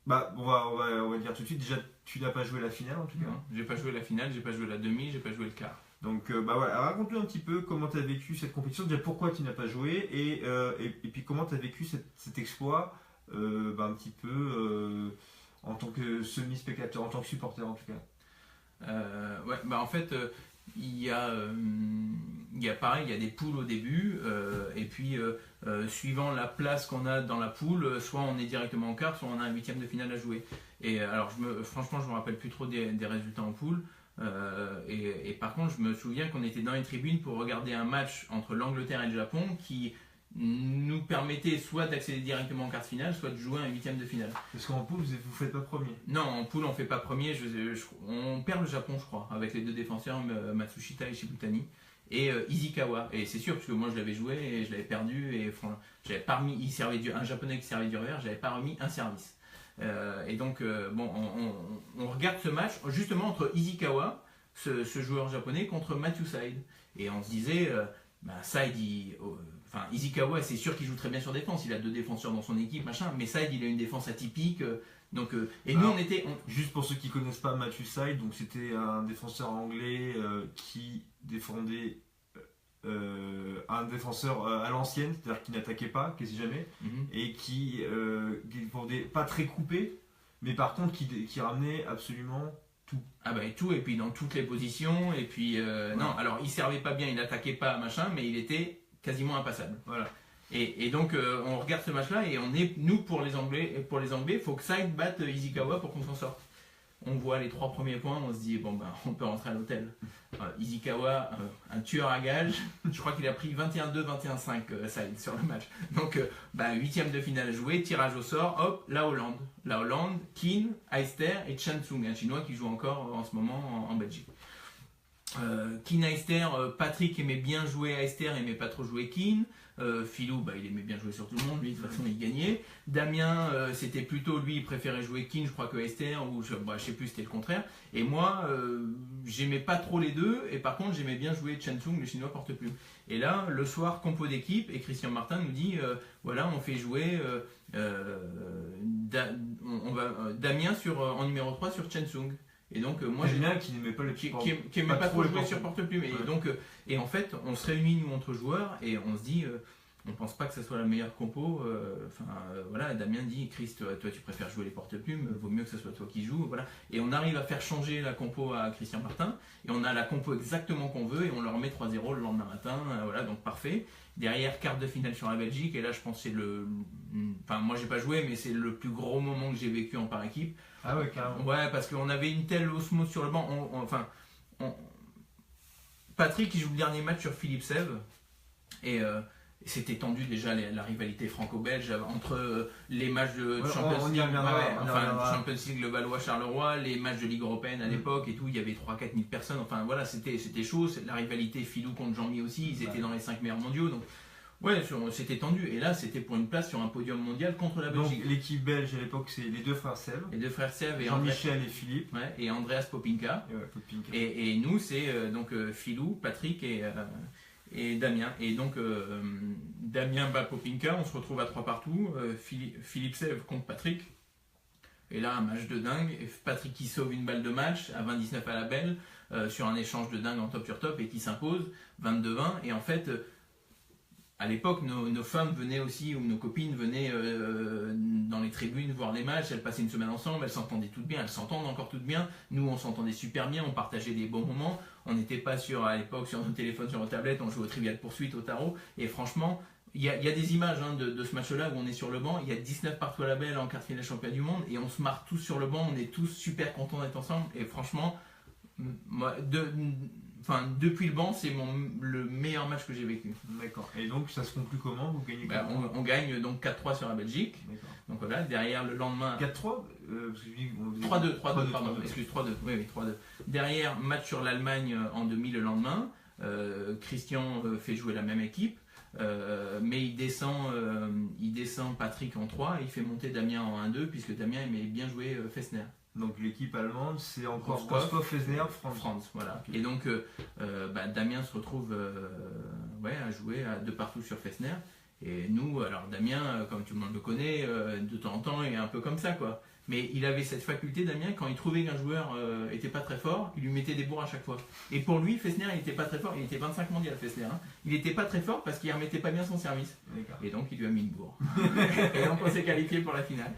on va dire tout de suite, déjà tu n'as pas joué la finale en tout cas. Non, j'ai pas joué la finale, j'ai pas joué la demi, j'ai pas joué le quart. Donc voilà, raconte-nous un petit peu comment tu as vécu cette compétition, déjà pourquoi tu n'as pas joué et puis comment tu as vécu cet exploit un petit peu en tant que semi-spectateur, en tant que supporter en tout cas. En fait il y a pareil, il y a des poules au début et puis suivant la place qu'on a dans la poule, soit on est directement en quart, soit on a un huitième de finale à jouer. Et alors franchement je me rappelle plus trop des résultats en poule. Et par contre je me souviens qu'on était dans les tribunes pour regarder un match entre l'Angleterre et le Japon qui nous permettait soit d'accéder directement en quart de finale, soit de jouer un huitième de finale. Parce qu'en poule, vous ne faites pas premier. Non, en poule, on ne fait pas premier. On perd le Japon, je crois, avec les deux défenseurs, Matsushita et Shibutani, et Izikawa. Et c'est sûr, parce que moi, je l'avais joué et je l'avais perdu. Et j'avais pas remis, un japonais qui servait du revers, j'avais pas remis un service. Et donc, on regarde ce match, justement, entre Izikawa, ce joueur japonais, contre Matthew Side. Et on se disait, Side, Izikawa, c'est sûr qu'il joue très bien sur défense, il a deux défenseurs dans son équipe, machin, mais Side, il a une défense atypique. Nous, on était. Juste pour ceux qui ne connaissent pas Matthew Side, donc c'était un défenseur anglais qui défendait un défenseur à l'ancienne, c'est-à-dire qui n'attaquait pas, quasi jamais, et qui défendait pas très coupé, mais par contre qui ramenait absolument tout. Tout, et puis dans toutes les positions, et puis non, alors il servait pas bien, il n'attaquait pas, machin, mais il était quasiment impassable. Voilà. Et donc on regarde ce match-là et nous pour les Anglais, il faut que Side batte Izikawa pour qu'on s'en sorte. On voit les 3 premiers points, on se dit bon ben on peut rentrer à l'hôtel. Ishikawa, un tueur à gages, je crois qu'il a pris 21-2, 21-5 side sur le match. Donc 8e de finale joué, tirage au sort, hop, la Hollande. La Hollande, Keane, Heister et Chan Tsung, un chinois qui joue encore en ce moment en Belgique. Keane, Heister, Patrick aimait bien jouer Heister, aimait pas trop jouer Keane. Philou, il aimait bien jouer sur tout le monde, lui de toute façon il gagnait. Damien, c'était plutôt lui, il préférait jouer Keane, je crois que Heister, ou je sais plus, c'était le contraire. Et moi, j'aimais pas trop les deux, et par contre j'aimais bien jouer Chen Tsung, le chinois porte-plume. Et là, le soir, compo d'équipe, et Christian Martin nous dit voilà, on fait jouer Damien en numéro 3 sur Chen Tsung. Et donc moi j'ai bien qui n'aimait pas le qui aimait pas trop jouer sur porte-plume et en fait on se réunit nous entre joueurs et on se dit on pense pas que ça soit la meilleure compo voilà, Damien dit Chris toi tu préfères jouer les porte-plumes, vaut mieux que ce soit toi qui joues, voilà, et on arrive à faire changer la compo à Christian Martin et on a la compo exactement qu'on veut et on leur met 3-0 le lendemain matin, voilà, donc parfait. Derrière, quart de finale sur la Belgique, et là je pense que c'est moi j'ai pas joué mais c'est le plus gros moment que j'ai vécu en par équipe. Ah ouais, carrément. Ouais, parce qu'on avait une telle osmose sur le banc. Patrick qui joue le dernier match sur Philippe Sèvres et c'était tendu déjà la rivalité franco-belge entre les matchs de Champions League, Champions League, le Valois-Charleroi, les matchs de Ligue européenne à l'époque et tout. Il y avait 3-4 000 personnes. Enfin voilà, c'était chaud. La rivalité Philou contre Jean-Mi aussi. Ils étaient dans les 5 meilleurs mondiaux. Donc ouais, c'était tendu. Et là, c'était pour une place sur un podium mondial contre la Belgique. Donc l'équipe belge à l'époque, c'est les deux frères Sèvres. Les deux frères Sèvres et Jean-Michel et Philippe. Ouais, et Andreas Popinka. Et nous, c'est donc Philou, Patrick et Damien. Et donc Damien bat Popinka, on se retrouve à 3 partout. Philippe Sèvres contre Patrick. Et là, un match de dingue. Et Patrick qui sauve une balle de match à 20-19 à la belle sur un échange de dingue en top sur top et qui s'impose 22-20. Et en fait, à l'époque, nos femmes venaient aussi, ou nos copines venaient dans les tribunes voir les matchs, elles passaient une semaine ensemble, elles s'entendaient toutes bien, elles s'entendent encore toutes bien. Nous, on s'entendait super bien, on partageait des bons moments. On n'était pas à l'époque sur nos téléphones, sur nos tablettes, on jouait au Trivial Poursuite, au tarot. Et franchement, il y a des images de ce match-là où on est sur le banc, il y a 19 partout à la belle en quart de finale championnat du monde, et on se marre tous sur le banc, on est tous super contents d'être ensemble. Et franchement, moi, depuis le banc, c'est le meilleur match que j'ai vécu. D'accord. Et donc, ça se conclut comment? Vous gagnez on gagne donc 4-3 sur la Belgique. D'accord. Donc voilà, derrière le lendemain. 4-3 3-2, pardon, excuse, 3-2. Oui, 3-2. Derrière, match sur l'Allemagne en demi le lendemain. Christian fait jouer la même équipe. Mais il descend Patrick en 3 et il fait monter Damien en 1-2 puisque Damien aimait bien jouer Fessner. Donc l'équipe allemande, c'est encore Roscoff, Fessner, France. Voilà. Okay. Et donc Damien se retrouve à jouer de partout sur Fessner. Et nous, alors Damien, comme tout le monde le connaît, de temps en temps, il est un peu comme ça, quoi. Mais il avait cette faculté, Damien, quand il trouvait qu'un joueur était pas très fort, il lui mettait des bourres à chaque fois. Et pour lui, Fessner, il était pas très fort. Il était 25 mondial, Fessner. Hein. Il était pas très fort parce qu'il remettait pas bien son service. Et donc, il lui a mis une bourre. Et donc, on s'est qualifié pour la finale.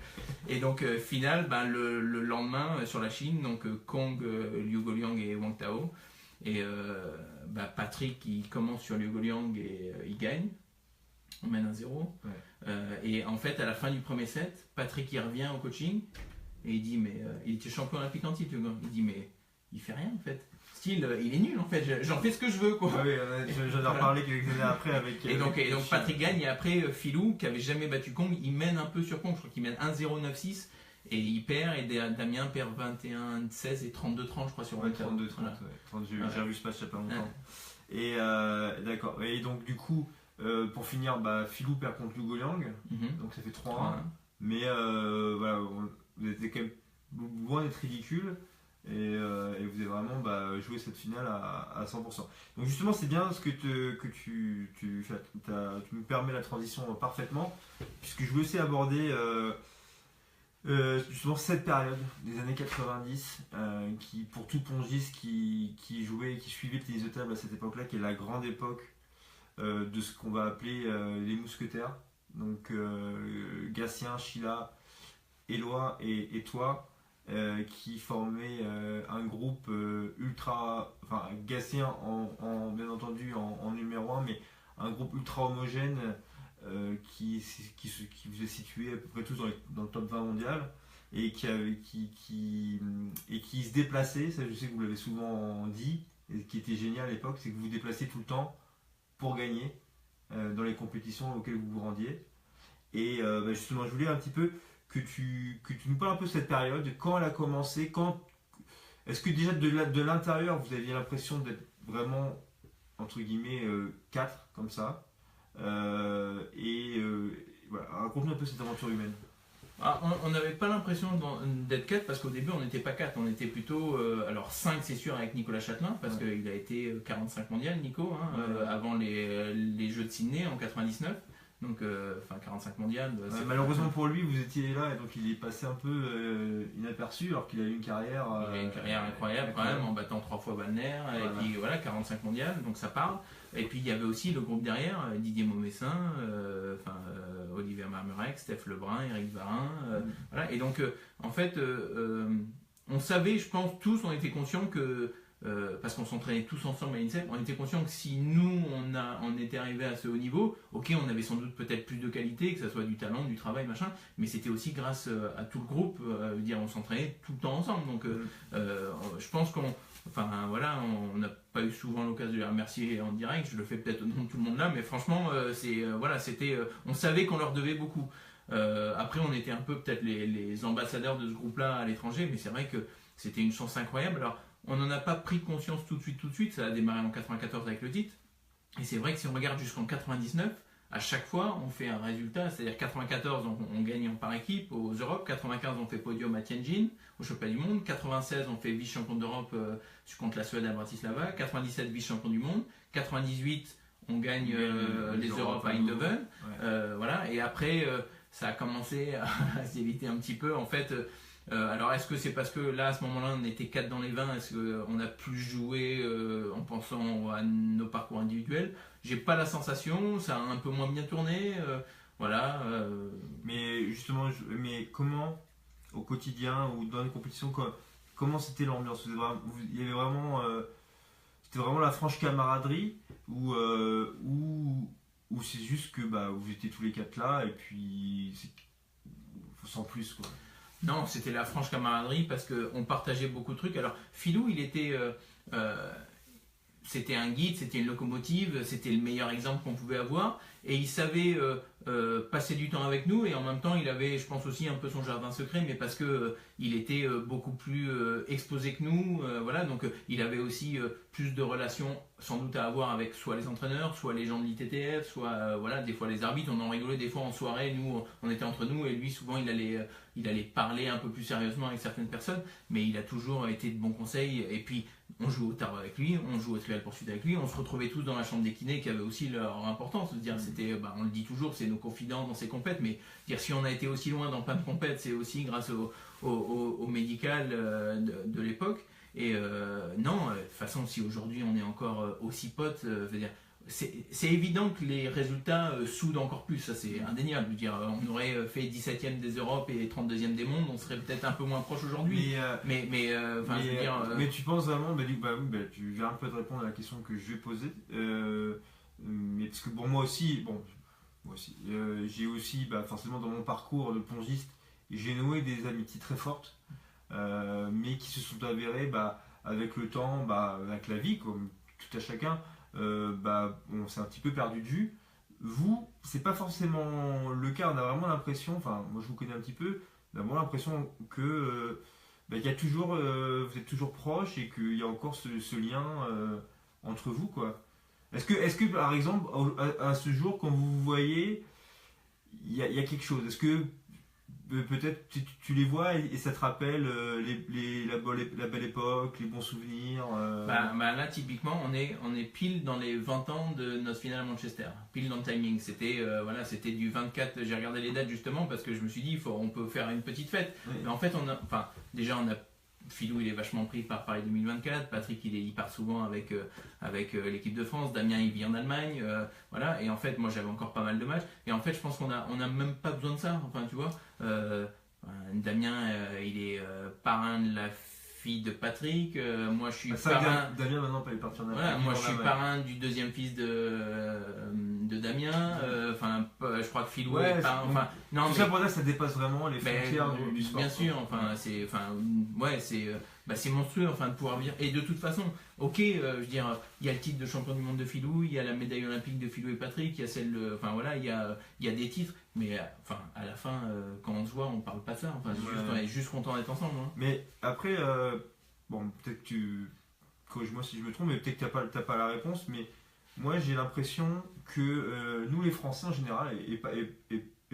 Et donc, finale, le lendemain, sur la Chine, donc Kong, Liu Goliang et Wang Tao. Et Patrick, il commence sur Liu Goliang et il gagne. On mène 1-0. Ouais. Et en fait, à la fin du premier set, Patrick il revient au coaching et il dit il était champion olympique en titre, le gars. Il dit mais il fait rien en fait. Style, il est nul en fait. J'en fais ce que je veux quoi. Oui, j'en ai reparlé quelques années après avec. Et donc Patrick gagne et après Philou qui avait jamais battu Kong, il mène un peu sur Kong. Je crois qu'il mène 1-0-9-6 et il perd et Damien perd 21-16 et 32-30 je crois sur 32-30. Voilà. J'ai revu ce match il n'y a pas longtemps. Et d'accord. Et donc du coup. Pour finir, Philou perd contre Liu Goliang, donc ça fait 3-1. Mais voilà, vous étiez quand même loin d'être ridicule et vous avez vraiment joué cette finale à 100%. Donc justement, c'est bien ce que tu me permets la transition parfaitement, puisque je voulais aussi aborder justement cette période des années 90 qui, pour tout pongiste qui jouait, qui suivait le tennis de table à cette époque-là, qui est la grande époque de ce qu'on va appeler les mousquetaires, donc Gatien, Sheila, Éloi et toi, qui formaient un groupe ultra, enfin Gatien bien entendu en numéro 1, mais un groupe ultra homogène qui vous est situé à peu près tous dans le top 20 mondial. et qui se déplaçait, ça je sais que vous l'avez souvent dit, et qui était génial à l'époque, c'est que vous vous déplacez tout le temps pour gagner dans les compétitions auxquelles vous vous rendiez. Et justement, je voulais un petit peu que tu nous parles un peu de cette période, quand elle a commencé, est-ce que déjà de l'intérieur, vous aviez l'impression d'être vraiment, entre guillemets, 4 comme ça voilà, raconte-nous un peu cette aventure humaine. Ah, on n'avait pas l'impression d'être 4 parce qu'au début on n'était pas 4, on était plutôt alors 5 c'est sûr avec Nicolas Châtelain parce qu'il a été 45 mondial Nico avant les Jeux de Sydney en 99. Donc, 45 mondial. Malheureusement pour lui, vous étiez là et donc il est passé un peu inaperçu alors qu'il a eu une carrière. Il a une carrière incroyable quand même en battant 3 fois Valner et puis voilà 45 mondial, donc ça parle. Et puis il y avait aussi le groupe derrière, Didier Maumessin, Olivier Marmurek, Steph Lebrun, Eric Varin. Voilà. Et donc en fait, on savait, je pense, tous, on était conscients que. Parce qu'on s'entraînait tous ensemble à l'INSEP, on était conscient que si nous on était arrivé à ce haut niveau, ok, on avait sans doute peut-être plus de qualité, que ce soit du talent, du travail, machin, mais c'était aussi grâce à tout le groupe, on s'entraînait tout le temps ensemble. Donc je pense on n'a pas eu souvent l'occasion de les remercier en direct, je le fais peut-être au nom de tout le monde là, mais franchement, on savait qu'on leur devait beaucoup. Après, on était un peu peut-être les ambassadeurs de ce groupe-là à l'étranger, mais c'est vrai que c'était une chance incroyable. Alors, on n'en a pas pris conscience tout de suite, ça a démarré en 94 avec le titre. Et c'est vrai que si on regarde jusqu'en 99, à chaque fois on fait un résultat, c'est-à-dire 94 on gagne par équipe aux Europes, 95 on fait podium à Tianjin, au championnat du monde, 96 on fait vice-champion d'Europe contre la Suède à Bratislava, 97 vice-champion du monde, 98 on gagne les Europes à Eindhoven, voilà, et après ça a commencé à s'éviter un petit peu en fait. Alors est-ce que c'est parce que là à ce moment-là on était 4 dans les 20, est-ce qu'on a plus joué en pensant à nos parcours individuels? J'ai pas la sensation, ça a un peu moins bien tourné, voilà. Mais justement, mais comment au quotidien ou dans les compétitions, comment c'était l'ambiance? Il y avait vraiment, c'était vraiment la franche camaraderie ou c'est juste que vous étiez tous les 4 là et puis sans plus quoi. Non, c'était la franche camaraderie parce qu'on partageait beaucoup de trucs. Alors, Philou, il était. C'était un guide, c'était une locomotive, c'était le meilleur exemple qu'on pouvait avoir. Et il savait passer du temps avec nous et en même temps, il avait, je pense aussi, un peu son jardin secret, mais parce que il était beaucoup plus exposé que nous. Voilà, donc il avait aussi plus de relations sans doute à avoir avec soit les entraîneurs, soit les gens de l'ITTF, soit voilà, des fois les arbitres. On en rigolait des fois en soirée, nous, on était entre nous et lui, souvent, il allait parler un peu plus sérieusement avec certaines personnes, mais il a toujours été de bons conseils. Et puis, on joue au tarot avec lui, on joue au trial poursuite avec lui, on se retrouvait tous dans la chambre des kinés qui avait aussi leur importance. Dire, c'était, on le dit toujours, c'est nos confidents dans ces compètes, mais dire si on a été aussi loin dans plein de compètes, c'est aussi grâce au médical de l'époque. Et non, de toute façon, si aujourd'hui on est encore aussi potes, c'est évident que les résultats soudent encore plus, ça c'est indéniable. Je veux dire, on aurait fait 17e des Europes et 32e des mondes, on serait peut-être un peu moins proche aujourd'hui. Mais tu penses vraiment, tu viens un peu de répondre à la question que je vais poser. Mais parce que pour moi aussi, j'ai aussi, forcément dans mon parcours de plongiste, j'ai noué des amitiés très fortes, mais qui se sont avérées avec le temps, avec la vie, comme tout à chacun. On s'est un petit peu perdu de vue. Vous, c'est pas forcément le cas. On a vraiment l'impression, enfin, moi je vous connais un petit peu, on a vraiment l'impression que il y a toujours, vous êtes toujours proches et qu'il y a encore ce lien entre vous, quoi. Est-ce que par exemple, à ce jour, quand vous vous voyez, il y a quelque chose? Est-ce que peut-être tu les vois et ça te rappelle la belle époque, les bons souvenirs Là, typiquement, on est pile dans les 20 ans de notre finale à Manchester. Pile dans le timing. C'était du 24. J'ai regardé les dates justement parce que je me suis dit, on peut faire une petite fête. Oui. Mais en fait, Philou, il est vachement pris par Paris 2024. Patrick, il part souvent avec l'équipe de France. Damien, il vit en Allemagne. Voilà. Et en fait, moi, j'avais encore pas mal de matchs. Et en fait, je pense qu'on a même pas besoin de ça. Enfin, tu vois. Damien, il est parrain de la fille de Patrick. Moi, je suis parrain. Damien, maintenant, pas partir en Allemagne. Voilà, moi, je suis parrain du deuxième fils de de Damien. Enfin, je crois que Philou Ouais, est pas. Enfin, non, tout ça pour dire que ça dépasse vraiment les frontières du sport. Bien sûr, enfin, c'est monstrueux, enfin, de pouvoir dire. Et de toute façon, ok, je veux dire, il y a le titre de champion du monde de Philou, il y a la médaille olympique de Philou et Patrick, il y a celle, enfin voilà, il y a des titres, mais enfin, à la fin, quand on se voit, on parle pas de ça. Enfin, on est juste content d'être ensemble. Hein. Mais après, bon, peut-être que corrige-moi si je me trompe, mais peut-être que t'as pas la réponse, mais moi j'ai l'impression que nous les Français en général, et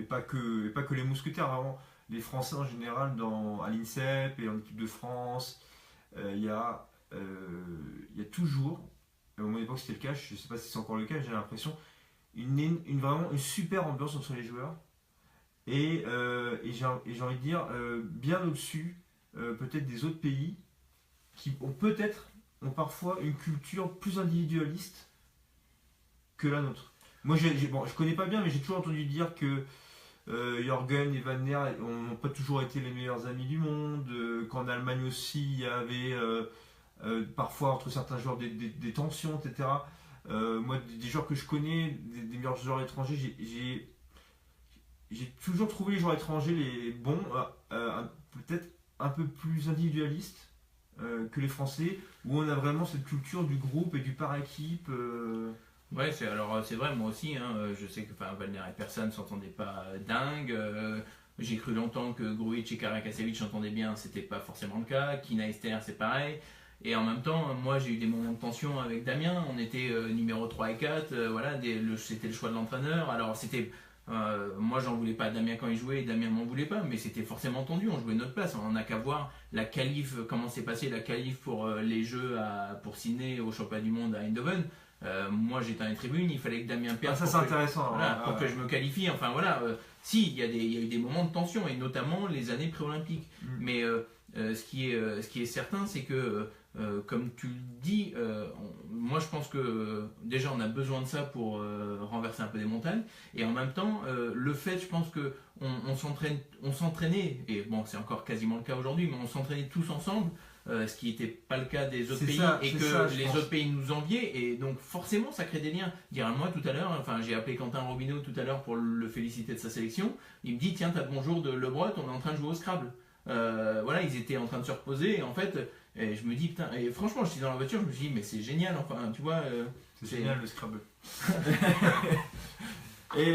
pas que les mousquetaires, vraiment, les Français en général à l'INSEP et en équipe de France, il y a toujours, à mon époque c'était le cas, je ne sais pas si c'est encore le cas, j'ai l'impression, vraiment une super ambiance entre les joueurs, et j'ai envie de dire, bien au-dessus peut-être des autres pays qui ont parfois une culture plus individualiste que la nôtre. Moi, bon, je connais pas bien, mais j'ai toujours entendu dire que Jürgen et Van Der n'ont pas toujours été les meilleurs amis du monde, qu'en Allemagne aussi, il y avait parfois entre certains joueurs des tensions, etc. Moi, des joueurs que je connais, des meilleurs joueurs étrangers, j'ai toujours trouvé les joueurs étrangers les bons, peut-être un peu plus individualistes que les Français, où on a vraiment cette culture du groupe et du par équipe. Ouais, c'est vrai, moi aussi, hein, je sais que Valner et personne ne s'entendaient pas dingue. J'ai cru longtemps que Grujic et Karakasevic s'entendaient bien, c'était pas forcément le cas. Kina Ester, c'est pareil. Et en même temps, moi j'ai eu des moments de tension avec Damien, on était numéro 3 et 4, voilà, c'était le choix de l'entraîneur. Alors c'était. Moi j'en voulais pas à Damien quand il jouait et Damien m'en voulait pas, mais c'était forcément tendu, on jouait notre place. On n'a qu'à voir la qualif, comment s'est passé la qualif pour les Jeux pour Sydney au championnat du monde à Eindhoven. Moi j'étais dans les tribunes, il fallait que Damien perde ça c'est intéressant. Pour que je me qualifie. Enfin voilà, si, il y a eu des moments de tension, et notamment les années pré-olympiques. Mais ce qui est certain, c'est que, comme tu le dis, moi je pense que déjà on a besoin de ça pour renverser un peu des montagnes. Et en même temps, le fait, je pense que on s'entraînait, et bon c'est encore quasiment le cas aujourd'hui, mais on s'entraînait tous ensemble. Ce qui n'était pas le cas des autres pays, et que les autres pays nous enviaient, et donc forcément ça crée des liens. Moi tout à l'heure, enfin j'ai appelé Quentin Robineau tout à l'heure pour le féliciter de sa sélection, il me dit tiens t'as le bonjour de Le Brot, on est en train de jouer au Scrabble. Voilà, ils étaient en train de se reposer, et en fait je me dis putain, et franchement je suis dans la voiture, je me suis dit mais c'est génial, enfin tu vois. C'est génial le Scrabble. Et